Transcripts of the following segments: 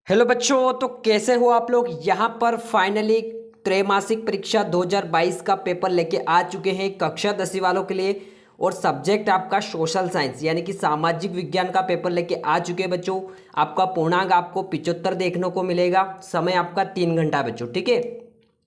Hello बच्चों, तो कैसे हो आप लोग। यहाँ पर फाइनली त्रैमासिक परीक्षा 2022 का पेपर लेके आ चुके हैं कक्षा 10वीं वालों के लिए। और सब्जेक्ट आपका सोशल साइंस यानी कि सामाजिक विज्ञान का पेपर लेके आ चुके हैं बच्चों। आपका पूर्णांक आपको 75 देखने को मिलेगा। समय आपका 3 घंटा बच्चों, ठीक है।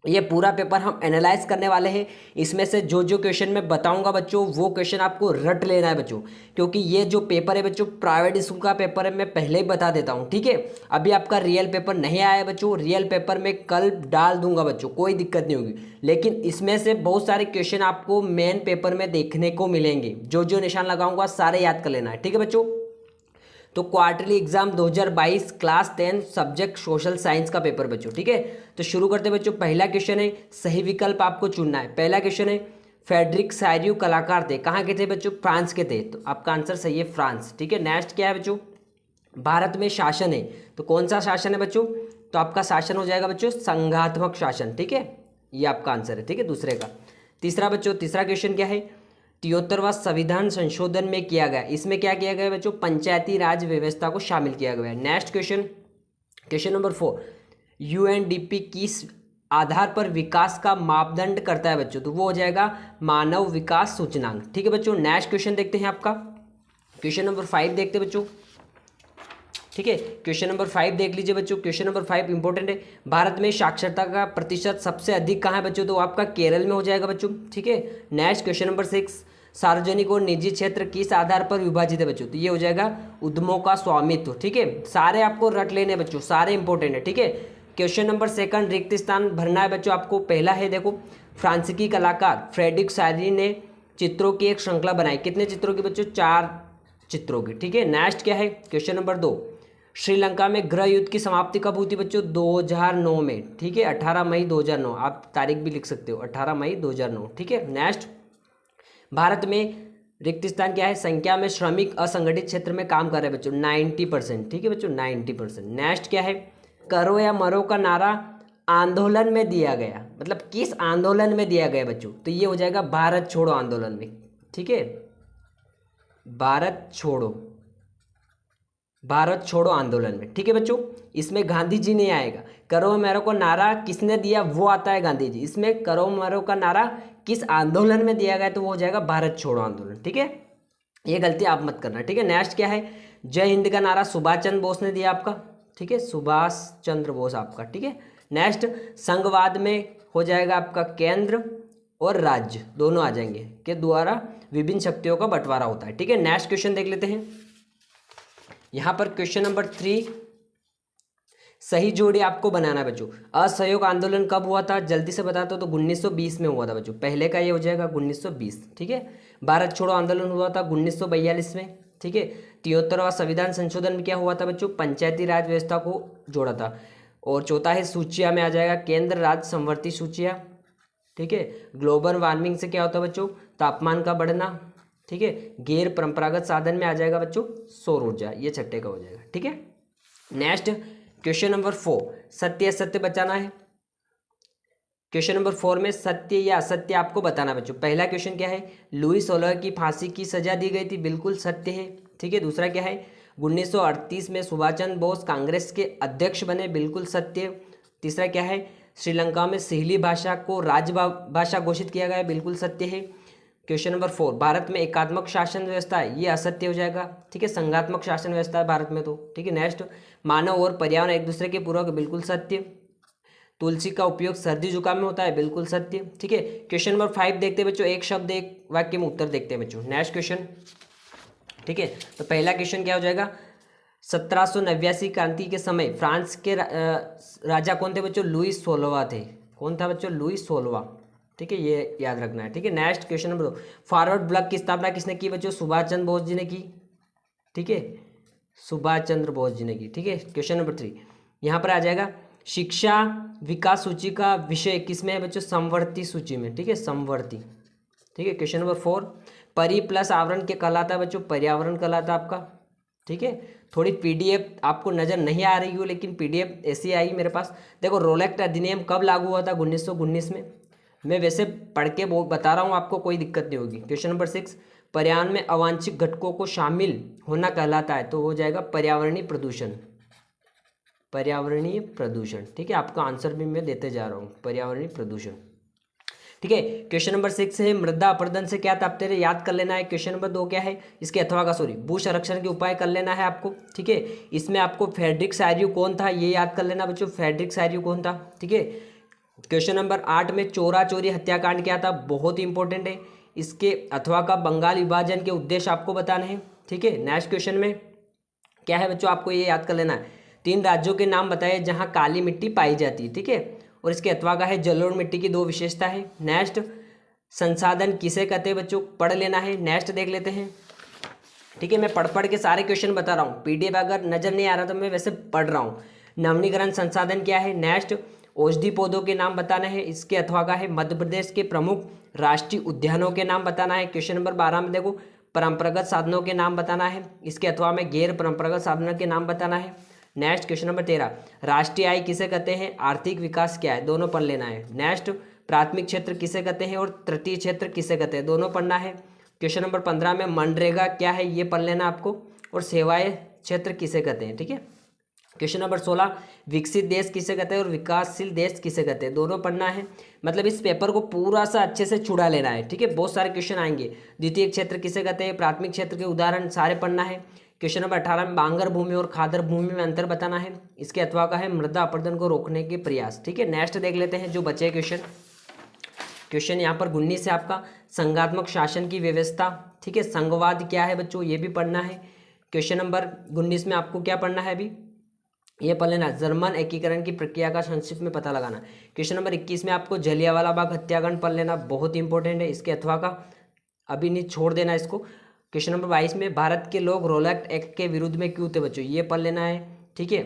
ये पूरा पेपर हम एनालाइज करने वाले हैं। इसमें से जो जो क्वेश्चन मैं बताऊंगा बच्चों, वो क्वेश्चन आपको रट लेना है बच्चों, क्योंकि ये जो पेपर है बच्चों प्राइवेट स्कूल का पेपर है, मैं पहले ही बता देता हूँ, ठीक है। अभी आपका रियल पेपर नहीं आया है बच्चों। रियल पेपर में कल डाल दूंगा बच्चों, कोई दिक्कत नहीं होगी। लेकिन इसमें से बहुत सारे क्वेश्चन आपको मेन पेपर में देखने को मिलेंगे। जो जो निशान लगाऊंगा सारे याद कर लेना है, ठीक है बच्चों। तो quarterly exam 2022 class 10 subject social science का पेपर बच्चों, ठीक है। तो शुरू करते हैं बच्चों। पहला क्वेश्चन है, सही विकल्प आपको चुनना है। पहला क्वेश्चन है, फेडरिक सायरियो कलाकार थे, कहाँ के थे बच्चों, फ्रांस के थे। तो आपका आंसर सही है, फ्रांस, ठीक है। नेक्स्ट क्या है बच्चों, भारत में शासन है, तो कौन सा शासन है बच्चों, तो आपका शासन हो जाएगा बच्चों संघात्मक शासन, ठीक है। ये आपका आंसर है, ठीक है, दूसरे का। तीसरा बच्चों, तीसरा क्वेश्चन क्या है, 73वां संविधान संशोधन में किया गया, इसमें क्या किया गया बच्चों, पंचायती राज व्यवस्था को शामिल किया गया है। Next question, question number 4, UNDP किस आधार पर विकास का मापदंड करता है बच्चों, तो वो हो जाएगा मानव विकास सूचकांक, ठीक है बच्चों। नेक्स्ट क्वेश्चन देखते हैं आपका, क्वेश्चन नंबर 5 देखते हैं बच्चों, ठीक है। क्वेश्चन नंबर 5 देख लीजिए बच्चों। क्वेश्चन नंबर 5 इंपॉर्टेंट है, भारत में साक्षरता का प्रतिशत सबसे अधिक कहाँ है बच्चों, तो आपका केरल में हो जाएगा बच्चों, ठीक है। नेक्स्ट क्वेश्चन नंबर 6, सार्वजनिक और निजी क्षेत्र किस आधार पर विभाजित है बच्चों, तो ये हो जाएगा उद्यमों का स्वामित्व, ठीक है। सारे आपको रट लेने बच्चों, सारे इंपॉर्टेंट है, ठीक है। क्वेश्चन नंबर 2, रिक्त स्थान भरना है बच्चों आपको। पहला है देखो, फ्रांसीसी कलाकार फ्रेडरिक सायरी ने चित्रों की एक श्रृंखला बनाई, कितने चित्रों की बच्चों, 4 चित्रों की, ठीक है। नेक्स्ट क्या है, क्वेश्चन नंबर 2, श्रीलंका में गृह युद्ध की समाप्ति कब हुई थी बच्चों, 2009 में, ठीक है। 18 मई 2009, आप तारीख भी लिख सकते हो, 18 मई 2009, ठीक है। नेक्स्ट, भारत में रिक्त स्थान क्या है, संख्या में श्रमिक असंगठित क्षेत्र में काम कर रहे हैं बच्चों 90%, ठीक है बच्चों 90%। नेक्स्ट क्या है, करो या मरो का नारा आंदोलन में दिया गया, मतलब किस आंदोलन में दिया गया बच्चों, तो ये हो जाएगा भारत छोड़ो आंदोलन में, ठीक है। भारत छोड़ो आंदोलन में, ठीक है बच्चों। इसमें गांधी जी नहीं आएगा। करो मरो को नारा किसने दिया, वो आता है गांधी जी। इसमें करो मरो का नारा किस आंदोलन में दिया गया, तो वो हो जाएगा भारत छोड़ो आंदोलन, ठीक है। ये गलती आप मत करना, ठीक है। नेक्स्ट क्या है, जय हिंद का नारा सुभाष चंद्र बोस ने दिया आपका, ठीक है, सुभाष चंद्र बोस आपका, ठीक है। नेक्स्ट, संघवाद में हो जाएगा आपका केंद्र और राज्य दोनों आ जाएंगे, के द्वारा विभिन्न शक्तियों का बंटवारा होता है, ठीक है। नेक्स्ट क्वेश्चन देख लेते हैं। यहाँ पर क्वेश्चन नंबर 3, सही जोड़ी आपको बनाना है बच्चों। असहयोग आंदोलन कब हुआ था, जल्दी से बताता हूँ, तो 1920 में हुआ था बच्चों। पहले का ये हो जाएगा 1920, ठीक है। भारत छोड़ो आंदोलन हुआ था 1942 में, ठीक है। 73वां संविधान संशोधन में क्या हुआ था बच्चों, पंचायती राज व्यवस्था को जोड़ा था। और चौथा है सूचिया में आ जाएगा केंद्र राज्य समवर्ती सूचिया, ठीक है। ग्लोबल वार्मिंग से क्या होता है बच्चों, तापमान का बढ़ना, ठीक है। गैर परंपरागत साधन में आ जाएगा बच्चों सौर ऊर्जा, ये छठे का हो जाएगा, ठीक है। नेक्स्ट क्वेश्चन नंबर 4, सत्य असत्य बचाना है। क्वेश्चन नंबर 4 में सत्य या असत्य आपको बताना बच्चों। पहला क्वेश्चन क्या है, लुई 16 की फांसी की सजा दी गई थी, बिल्कुल सत्य है, ठीक है। दूसरा क्या है, 1938 में सुभाष चंद्र बोस कांग्रेस के अध्यक्ष बने, बिल्कुल सत्य। तीसरा क्या है, श्रीलंका में सिहली भाषा को राजभाषा घोषित किया गया, बिल्कुल सत्य है। क्वेश्चन नंबर 4, भारत में एकात्मक शासन व्यवस्था है, ये असत्य हो जाएगा, ठीक है। संघात्मक शासन व्यवस्था है भारत में तो, ठीक है। नेक्स्ट, मानव और पर्यावरण एक दूसरे के पूरक, बिल्कुल सत्य। तुलसी का उपयोग सर्दी जुकाम में होता है, बिल्कुल सत्य, ठीक है। क्वेश्चन नंबर 5 देखते हैं बच्चों, एक शब्द एक वाक्य में उत्तर देखते हैं बच्चों। नेक्स्ट क्वेश्चन, ठीक है। तो पहला क्वेश्चन क्या हो जाएगा, 1789 क्रांति के समय फ्रांस के राजा कौन थे बच्चों, लुई 16वां थे। कौन था बच्चों, लुई 16वां, ठीक है, ये याद रखना है, ठीक है। Next question number 2, forward block की स्थापना किसने की बच्चों, सुभाष चंद्र बोस जी ने की, ठीक है, सुभाष चंद्र बोस जी ने की, ठीक है। क्वेश्चन नंबर 3, यहाँ पर आ जाएगा शिक्षा विकास सूची का विषय किसमें है बच्चों, समवर्ती सूची में, ठीक है, समवर्ती, ठीक है। क्वेश्चन नंबर 4, परि प्लस आवरण के कहलाता है बच्चों, पर्यावरण कहलाता है आपका, ठीक है। थोड़ी पीडीएफ आपको नजर नहीं आ रही हो, लेकिन पीडीएफ ऐसी आई मेरे पास। देखो, रोलेक्ट अधिनियम कब लागू हुआ था, 1919 में। मैं वैसे पढ़ के बता रहा हूँ आपको, कोई दिक्कत नहीं होगी। क्वेश्चन नंबर 6, पर्यावरण में अवांछित घटकों को शामिल होना कहलाता है, तो हो जाएगा पर्यावरणीय प्रदूषण, पर्यावरणीय प्रदूषण। ठीक है, आपका आंसर भी मैं देते जा रहा हूँ, पर्यावरणीय प्रदूषण। ठीक है, क्वेश्चन नंबर 6 है मृदा अपरदन से क्या तात्पर्य, याद कर लेना है। क्वेश्चन नंबर 2 क्या है, इसके अथवा का भू संरक्षण के उपाय कर लेना है आपको। ठीक है, इसमें आपको फ्रेडरिक सायर्यू कौन था ये याद कर लेना बच्चों, फ्रेडरिक सायर्यू कौन था। ठीक है, क्वेश्चन नंबर 8 में चोरा चोरी हत्याकांड क्या था, बहुत ही इंपॉर्टेंट है। इसके अथवा का बंगाल विभाजन के उद्देश्य आपको बताने हैं। ठीक है, नेक्स्ट क्वेश्चन में क्या है बच्चों, आपको ये याद कर लेना है। 3 राज्यों के नाम बताए जहां काली मिट्टी पाई जाती है। ठीक है, और इसके अथवा का है जलोढ़ मिट्टी की 2 विशेषता है। नेक्स्ट, संसाधन किसे कहते हैं बच्चों, पढ़ लेना है। नेक्स्ट देख लेते हैं। ठीक है, मैं पढ़ के सारे क्वेश्चन बता रहा हूँ, पीडीएफ अगर नजर नहीं आ रहा तो मैं वैसे पढ़ रहा हूँ। नवीनीकरण संसाधन क्या है। नेक्स्ट, औषधि पौधों के नाम बताना है। इसके अथवा का है मध्य प्रदेश के प्रमुख राष्ट्रीय उद्यानों के नाम बताना है। क्वेश्चन नंबर 12 में देखो परंपरागत साधनों के नाम बताना है। इसके अथवा में गैर परंपरागत साधनों के नाम बताना है। नेक्स्ट, क्वेश्चन नंबर 13 राष्ट्रीय आय किसे कहते हैं, आर्थिक विकास क्या है, दोनों पढ़ लेना है। नेक्स्ट, प्राथमिक क्षेत्र किसे कहते हैं और तृतीय क्षेत्र किसे कहते हैं, दोनों पढ़ना है। क्वेश्चन नंबर 15 में मनरेगा क्या है ये पढ़ लेना आपको, और सेवाएं क्षेत्र किसे कहते हैं। ठीक है, क्वेश्चन नंबर 16 विकसित देश किसे कहते हैं और विकासशील देश किसे कहते हैं, दोनों पढ़ना है। मतलब इस पेपर को पूरा सा अच्छे से छुड़ा लेना है। ठीक है, बहुत सारे क्वेश्चन आएंगे। द्वितीय क्षेत्र किसे कहते हैं, प्राथमिक क्षेत्र के उदाहरण सारे पढ़ना है। क्वेश्चन नंबर 18 में बांगर भूमि और खादर भूमि में अंतर बताना है। इसके अथवा का है मृदा अपरदन को रोकने के प्रयास। ठीक है, नेक्स्ट देख लेते हैं जो बचे क्वेश्चन यहाँ पर 19 से आपका संघात्मक शासन की व्यवस्था। ठीक है, संघवाद क्या है बच्चों, ये भी पढ़ना है। क्वेश्चन नंबर 19 में आपको क्या पढ़ना है, अभी ये पढ़ लेना, जर्मन एकीकरण की प्रक्रिया का संक्षिप्त में पता लगाना। क्वेश्चन नंबर 21 में आपको जलियांवाला बाग हत्याकांड पढ़ लेना, बहुत इंपॉर्टेंट है। इसके अथवा का अभी नहीं छोड़ देना इसको। क्वेश्चन नंबर 22 में भारत के लोग रोलैक्ट एक्ट के विरुद्ध में क्यों थे बच्चों, ये पढ़ लेना है। ठीक है,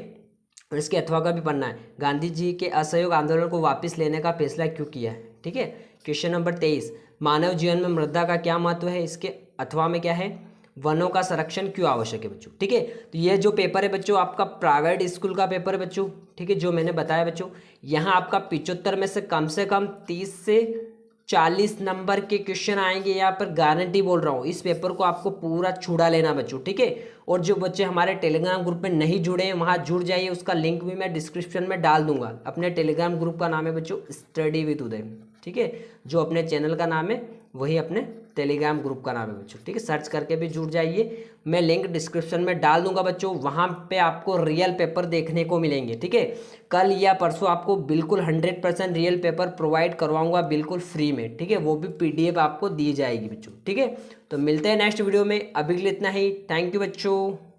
और इसके अथवा का भी पढ़ना है, गांधी जी के असहयोग आंदोलन को वापस लेने का फैसला क्यों किया है। ठीक है, क्वेश्चन नंबर 23 मानव जीवन में मृदा का क्या महत्व है। इसके अथवा में क्या है, वनों का संरक्षण क्यों आवश्यक है बच्चों। ठीक है, तो ये जो पेपर है बच्चों आपका प्राइवेट स्कूल का पेपर है बच्चों। ठीक है, जो मैंने बताया बच्चों, यहाँ आपका 75 में से कम 30 से 40 नंबर के क्वेश्चन आएंगे, यहाँ पर गारंटी बोल रहा हूँ। इस पेपर को आपको पूरा छुड़ा लेना बच्चों। ठीक है, और जो बच्चे हमारे टेलीग्राम ग्रुप में नहीं जुड़े हैं वहाँ जुड़ जाइए, उसका लिंक भी मैं डिस्क्रिप्शन में डाल दूंगा। अपने टेलीग्राम ग्रुप का नाम है बच्चों स्टडी विद उदय। ठीक है, जो अपने चैनल का नाम है वही अपने टेलीग्राम ग्रुप का नाम है बच्चों। ठीक है, सर्च करके भी जुड़ जाइए, मैं लिंक डिस्क्रिप्शन में डाल दूंगा बच्चों। वहाँ पे आपको रियल पेपर देखने को मिलेंगे। ठीक है, कल या परसों आपको बिल्कुल 100% रियल पेपर प्रोवाइड करवाऊंगा बिल्कुल फ्री में। ठीक है, वो भी PDF आपको दी जाएगी बच्चों। ठीक है, तो मिलते हैं नेक्स्ट वीडियो में, अभी के लिए इतना ही। थैंक यू बच्चों।